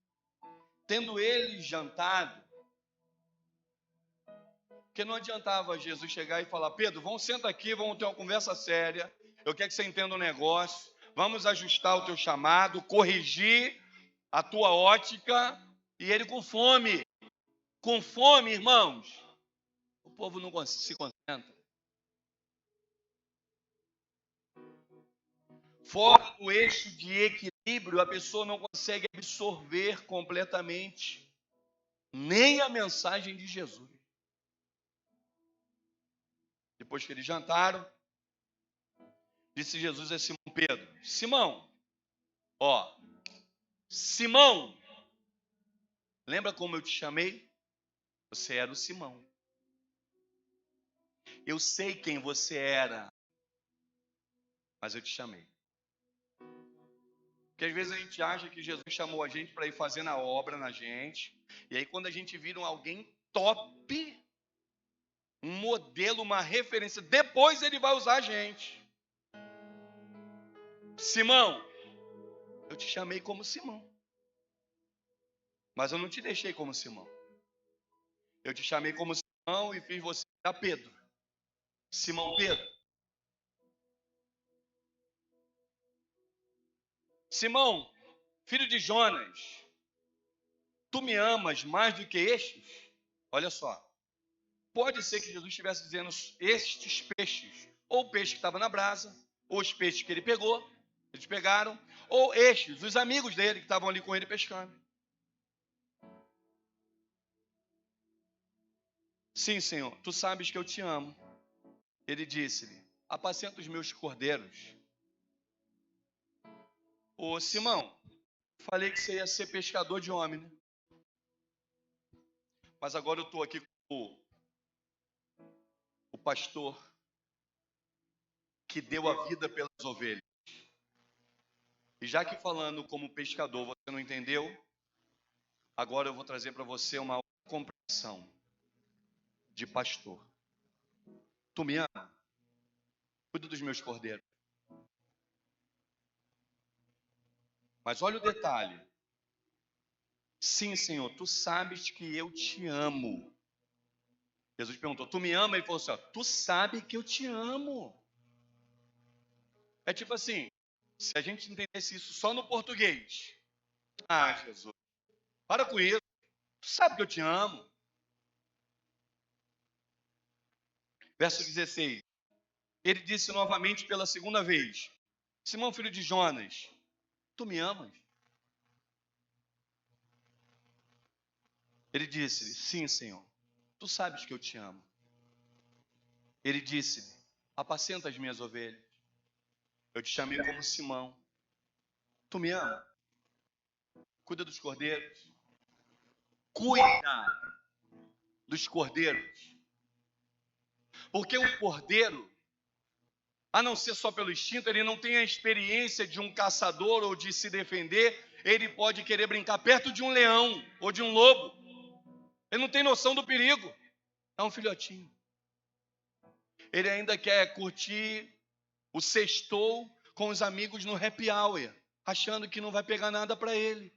tendo eles jantado, porque não adiantava Jesus chegar e falar, Pedro, vamos sentar aqui, vamos ter uma conversa séria, eu quero que você entenda um negócio, vamos ajustar o teu chamado, corrigir a tua ótica. E ele com fome, irmãos, o povo não se concentra. Fora do eixo de equilíbrio, a pessoa não consegue absorver completamente nem a mensagem de Jesus. Depois que eles jantaram, disse Jesus a Simão Pedro: Simão, Simão, lembra como eu te chamei? Você era o Simão. Eu sei quem você era, mas eu te chamei. Porque às vezes a gente acha que Jesus chamou a gente para ir fazendo a obra na gente, e aí quando a gente vira alguém top, um modelo, uma referência, depois ele vai usar a gente. Simão, eu te chamei como Simão, mas eu não te deixei como Simão. Eu te chamei como Simão e fiz você virar Pedro. Simão Pedro. Simão, filho de Jonas, tu me amas mais do que estes? Olha só. Pode ser que Jesus estivesse dizendo estes peixes, ou o peixe que estava na brasa, ou os peixes que ele pegou, eles pegaram, ou estes, os amigos dele que estavam ali com ele pescando. Sim, Senhor, tu sabes que eu te amo. Ele disse-lhe: apacenta os meus cordeiros. Ô Simão, falei que você ia ser pescador de homem, né? Mas agora eu estou aqui com o pastor que deu a vida pelas ovelhas. E já que falando como pescador você não entendeu, agora eu vou trazer para você uma outra compreensão de pastor. Tu me ama? Cuida dos meus cordeiros. Mas olha o detalhe. Sim, Senhor, tu sabes que eu te amo. Jesus perguntou, tu me ama? Ele falou assim, tu sabe que eu te amo. É tipo assim, se a gente entendesse isso só no português. Ah, Jesus, para com isso. Tu sabe que eu te amo. Verso 16. Ele disse novamente pela segunda vez, Simão, filho de Jonas, tu me amas? Ele disse-lhe, sim, Senhor, tu sabes que eu te amo. Ele disse-lhe, apacenta as minhas ovelhas. Eu te chamei como Simão. Tu me ama? Cuida dos cordeiros. Cuida dos cordeiros. Porque o cordeiro, a não ser só pelo instinto, ele não tem a experiência de um caçador ou de se defender. Ele pode querer brincar perto de um leão ou de um lobo. Ele não tem noção do perigo. É um filhotinho. Ele ainda quer curtir o sextou com os amigos no happy hour, achando que não vai pegar nada para ele.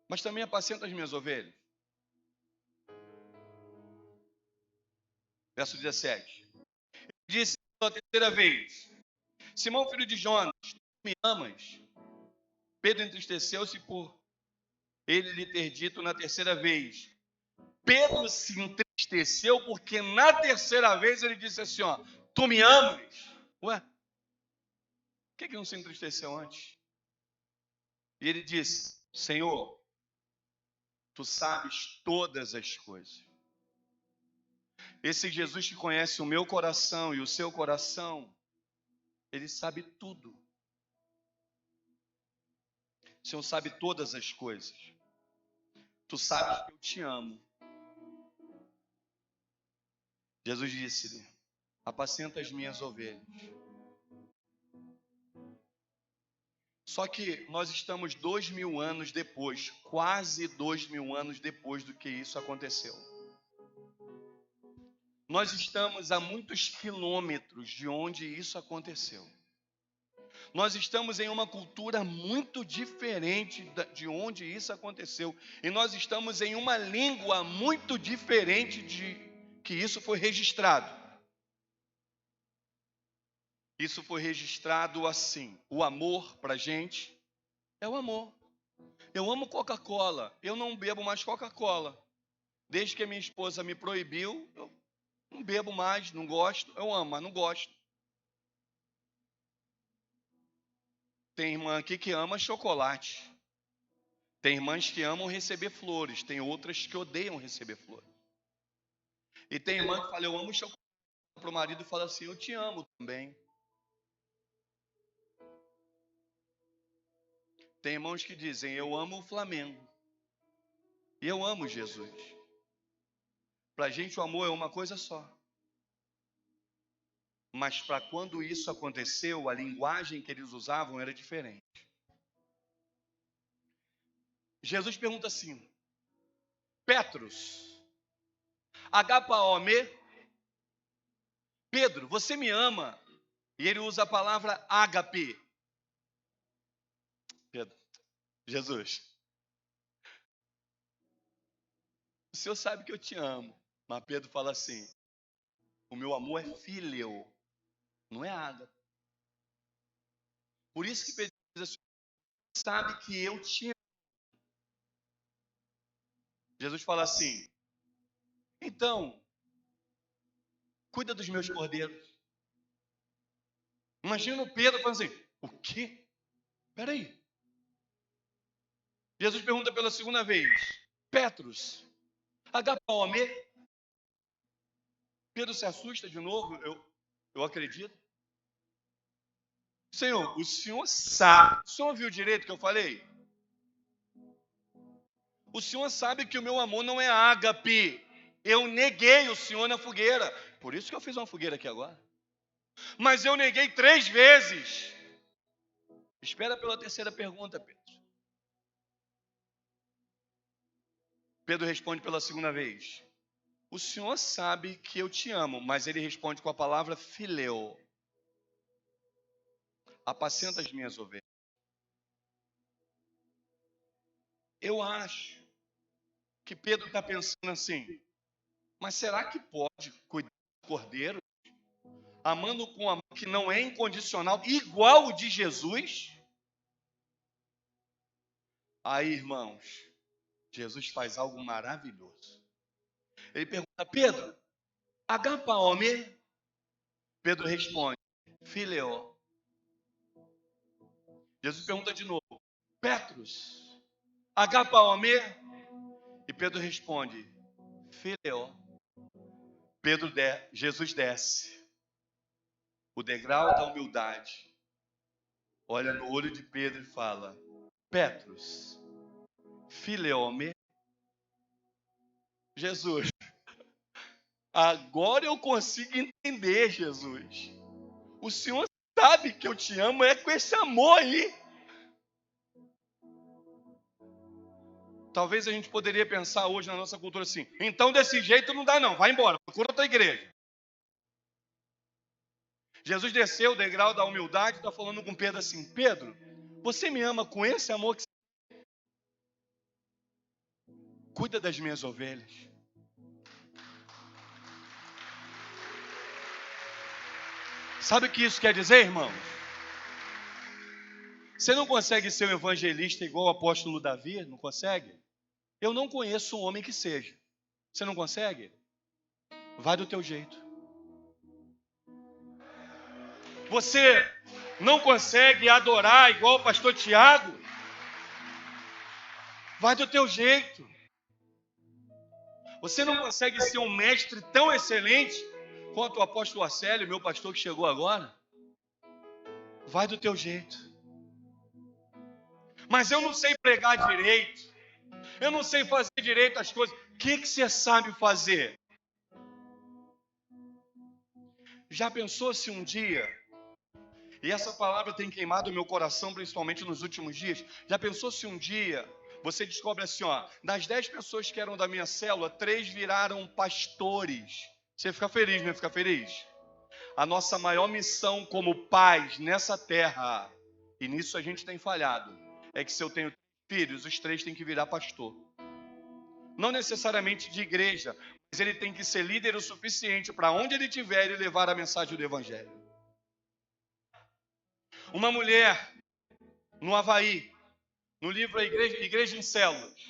Mas também apacenta as minhas ovelhas. Verso 17. Disse pela terceira vez, Simão, filho de Jonas, tu me amas? Pedro entristeceu-se por ele lhe ter dito na terceira vez. Pedro se entristeceu porque na terceira vez ele disse assim, tu me amas? Ué, por que não se entristeceu antes? E ele disse, Senhor, tu sabes todas as coisas. Esse Jesus que conhece o meu coração e o seu coração, ele sabe tudo. O Senhor sabe todas as coisas. Tu sabes que eu te amo. Jesus disse-lhe, apacenta as minhas ovelhas. Só que nós estamos 2000 anos depois, quase 2000 anos depois do que isso aconteceu. Nós estamos a muitos quilômetros de onde isso aconteceu. Nós estamos em uma cultura muito diferente de onde isso aconteceu. E nós estamos em uma língua muito diferente de que isso foi registrado. isso foi registrado assim. O amor para a gente é o amor. Eu amo Coca-Cola, eu não bebo mais Coca-Cola. Desde que a minha esposa me proibiu, eu não bebo mais, não gosto. Eu amo, mas não gosto. Tem irmã aqui que ama chocolate. Tem irmãs que amam receber flores. Tem outras que odeiam receber flores. E tem irmã que fala, eu amo chocolate. Para o marido e fala assim, eu te amo também. Tem irmãos que dizem, eu amo o Flamengo. E eu amo Jesus. Para a gente o amor é uma coisa só. Mas para quando isso aconteceu, a linguagem que eles usavam era diferente. Jesus pergunta assim, Petros, agapaome, Pedro, você me ama? E ele usa a palavra ágape. Pedro, Jesus, o Senhor sabe que eu te amo. Mas Pedro fala assim, o meu amor é fileo, não é ágape. Por isso que Pedro diz assim, sabe que eu te amo. Jesus fala assim, então, cuida dos meus cordeiros. Imagina o Pedro falando assim, o quê? Peraí. Jesus pergunta pela segunda vez, Petros, agapaome. Pedro se assusta de novo, eu acredito. Senhor, o senhor sabe, o senhor viu direito o que eu falei? O senhor sabe que o meu amor não é ágape. Eu neguei o senhor na fogueira. Por isso que eu fiz uma fogueira aqui agora. Mas eu neguei 3 vezes. Espera pela terceira pergunta, Pedro. Pedro responde pela segunda vez. O senhor sabe que eu te amo, mas ele responde com a palavra fileo. Apacenta as minhas ovelhas. Eu acho que Pedro está pensando assim, mas será que pode cuidar do cordeiro? Amando com amor que não é incondicional, igual o de Jesus? Aí, irmãos, Jesus faz algo maravilhoso. Ele pergunta, Pedro, agapaome? Pedro responde, fileo. Jesus pergunta de novo, Petros, agapaome? E Pedro responde, fileo. Jesus desce o degrau da humildade, olha no olho de Pedro e fala, Petros, fileome. Jesus, agora eu consigo entender, Jesus. O Senhor sabe que eu te amo, é com esse amor aí. Talvez a gente poderia pensar hoje na nossa cultura assim, então desse jeito não dá não, vai embora, procura outra igreja. Jesus desceu o degrau da humildade e está falando com Pedro assim, Pedro, você me ama com esse amor que você cuida das minhas ovelhas. Sabe o que isso quer dizer, irmãos? Você não consegue ser um evangelista igual o apóstolo Davi? Não consegue? Eu não conheço um homem que seja. Você não consegue? Vai do teu jeito. Você não consegue adorar igual o pastor Tiago? Vai do teu jeito. Você não consegue ser um mestre tão excelente quanto o apóstolo Arcélio, meu pastor que chegou agora? Vai do teu jeito. Mas eu não sei pregar direito. Eu não sei fazer direito as coisas. O que você sabe fazer? Já pensou se um dia, e essa palavra tem queimado o meu coração, principalmente nos últimos dias, já pensou se um dia você descobre assim, ó, das 10 pessoas que eram da minha célula, 3 viraram pastores. Você fica feliz, não fica feliz? A nossa maior missão como pais nessa terra, e nisso a gente tem falhado, é que se eu tenho filhos, os 3 têm que virar pastor. Não necessariamente de igreja, mas ele tem que ser líder o suficiente para onde ele estiver ele levar a mensagem do evangelho. Uma mulher no Havaí, no livro A Igreja em Células.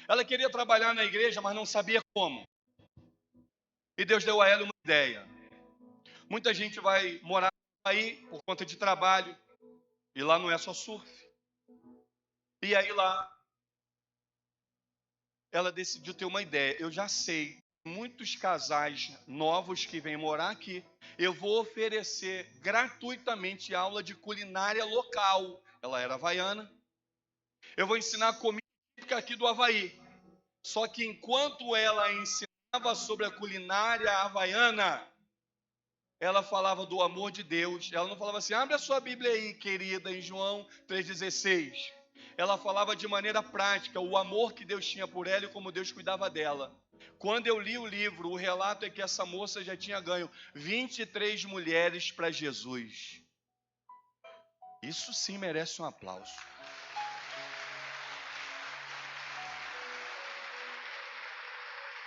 Ela queria trabalhar na igreja, mas não sabia como. E Deus deu a ela uma ideia. Muita gente vai morar no Havaí por conta de trabalho, e lá não é só surf. E aí lá, ela decidiu ter uma ideia. Eu já sei, muitos casais novos que vêm morar aqui, eu vou oferecer gratuitamente aula de culinária local. Ela era havaiana. Eu vou ensinar a comida típica aqui do Havaí. Só que enquanto ela ensinava sobre a culinária havaiana, ela falava do amor de Deus. Ela não falava assim, abre a sua Bíblia aí, querida, em João 3,16. Ela falava de maneira prática o amor que Deus tinha por ela e como Deus cuidava dela. Quando eu li o livro, o relato é que essa moça já tinha ganho 23 mulheres para Jesus. Isso sim merece um aplauso.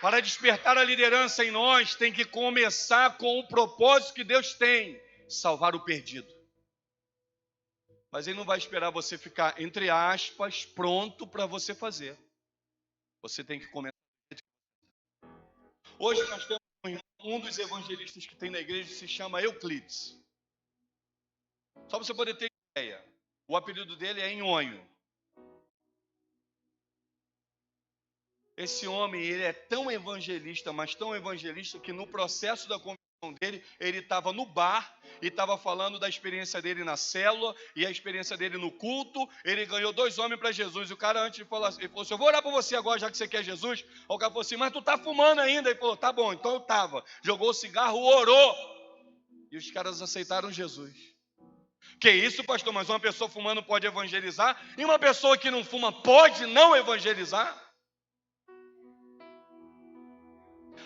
Para despertar a liderança em nós, tem que começar com o propósito que Deus tem, salvar o perdido. Mas Ele não vai esperar você ficar, entre aspas, pronto para você fazer. Você tem que começar. Hoje nós temos um dos evangelistas que tem na igreja, se chama Euclides. Só para você poder ter ideia, o apelido dele é Nhonho. Esse homem, ele é tão evangelista, mas tão evangelista, que no processo da conversão dele, ele estava no bar e estava falando da experiência dele na célula e a experiência dele no culto. Ele ganhou 2 homens para Jesus. E o cara antes falou assim, eu vou orar por você agora, já que você quer Jesus. Aí o cara falou assim, mas tu tá fumando ainda. Ele falou, tá bom, então eu tava. Jogou o cigarro, orou. E os caras aceitaram Jesus. Que isso, pastor? Mas uma pessoa fumando pode evangelizar? E uma pessoa que não fuma pode não evangelizar?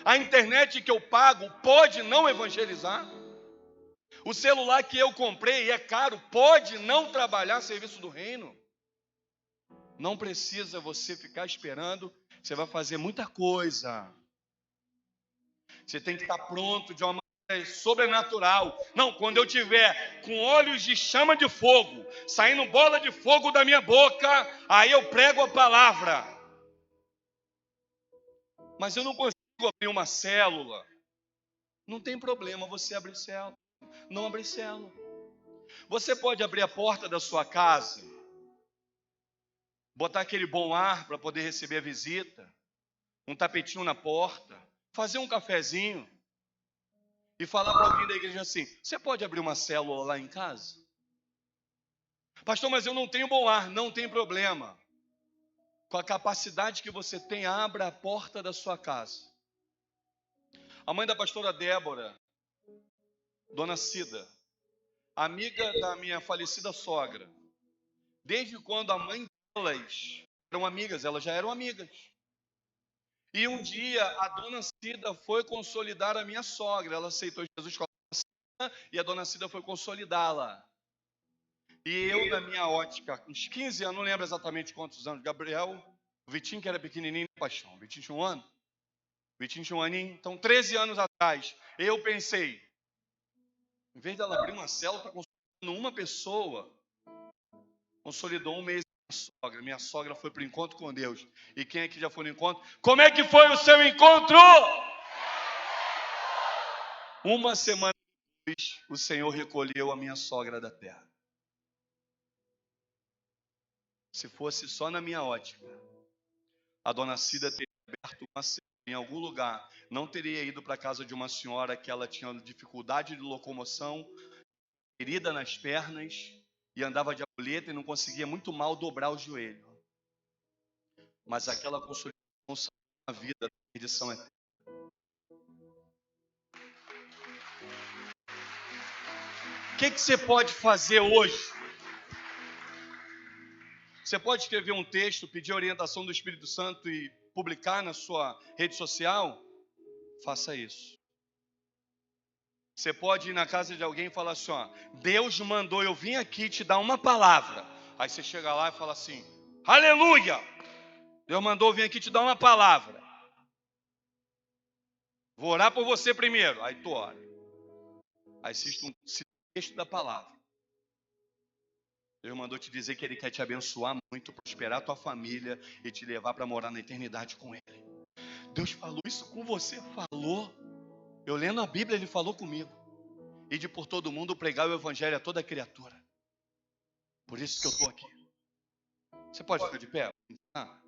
A internet que eu pago pode não evangelizar? O celular que eu comprei é caro, pode não trabalhar serviço do reino? Não precisa você ficar esperando, você vai fazer muita coisa. Você tem que estar pronto de uma maneira sobrenatural. Não, quando eu tiver com olhos de chama de fogo, saindo bola de fogo da minha boca, aí eu prego a palavra. Mas eu não consigo abrir uma célula. Não tem problema você abrir célula. Não abrir célula. Você pode abrir a porta da sua casa, botar aquele bom ar para poder receber a visita, um tapetinho na porta, fazer um cafezinho e falar para alguém da igreja assim, você pode abrir uma célula lá em casa? Pastor, mas eu não tenho bom ar. Não tem problema. Com a capacidade que você tem, abra a porta da sua casa. A mãe da pastora Débora, dona Cida, amiga da minha falecida sogra, desde quando a mãe delas eram amigas, elas já eram amigas. E um dia a dona Cida foi consolidar a minha sogra, ela aceitou Jesus com a dona Cida e a dona Cida foi consolidá-la. E eu, na minha ótica, uns 15 anos, não lembro exatamente quantos anos, Gabriel, o Vitinho que era pequenininho, paixão, o Vitinho tinha 1 ano, o Vitinho tinha 1 aninho, então 13 anos atrás, eu pensei, em vez dela abrir uma célula, está consolidando uma pessoa, consolidou 1 mês minha sogra foi para o encontro com Deus. E quem aqui já foi no encontro? Como é que foi o seu encontro? 1 semana depois, o Senhor recolheu a minha sogra da terra. Se fosse só na minha ótica, a dona Cida teria aberto uma célula em algum lugar, não teria ido para a casa de uma senhora que ela tinha dificuldade de locomoção, ferida nas pernas, e andava de ampulheta e não conseguia muito mal dobrar o joelho. Mas aquela consolidação salvou a vida da perdição eterna. O que você pode fazer hoje? Você pode escrever um texto, pedir a orientação do Espírito Santo e publicar na sua rede social? Faça isso. Você pode ir na casa de alguém e falar assim, ó, Deus mandou eu vim aqui te dar uma palavra. Aí você chega lá e fala assim, aleluia! Deus mandou eu vir aqui te dar uma palavra. Vou orar por você primeiro. Aí tu ora. Aí cita um texto da palavra. mandou te dizer que Ele quer te abençoar muito, prosperar a tua família e te levar para morar na eternidade com Ele. Deus falou isso com você, falou. Eu lendo a Bíblia, Ele falou comigo. Ide por todo mundo pregar o evangelho a toda criatura. Por isso que eu estou aqui. Você pode ficar de pé? Ah.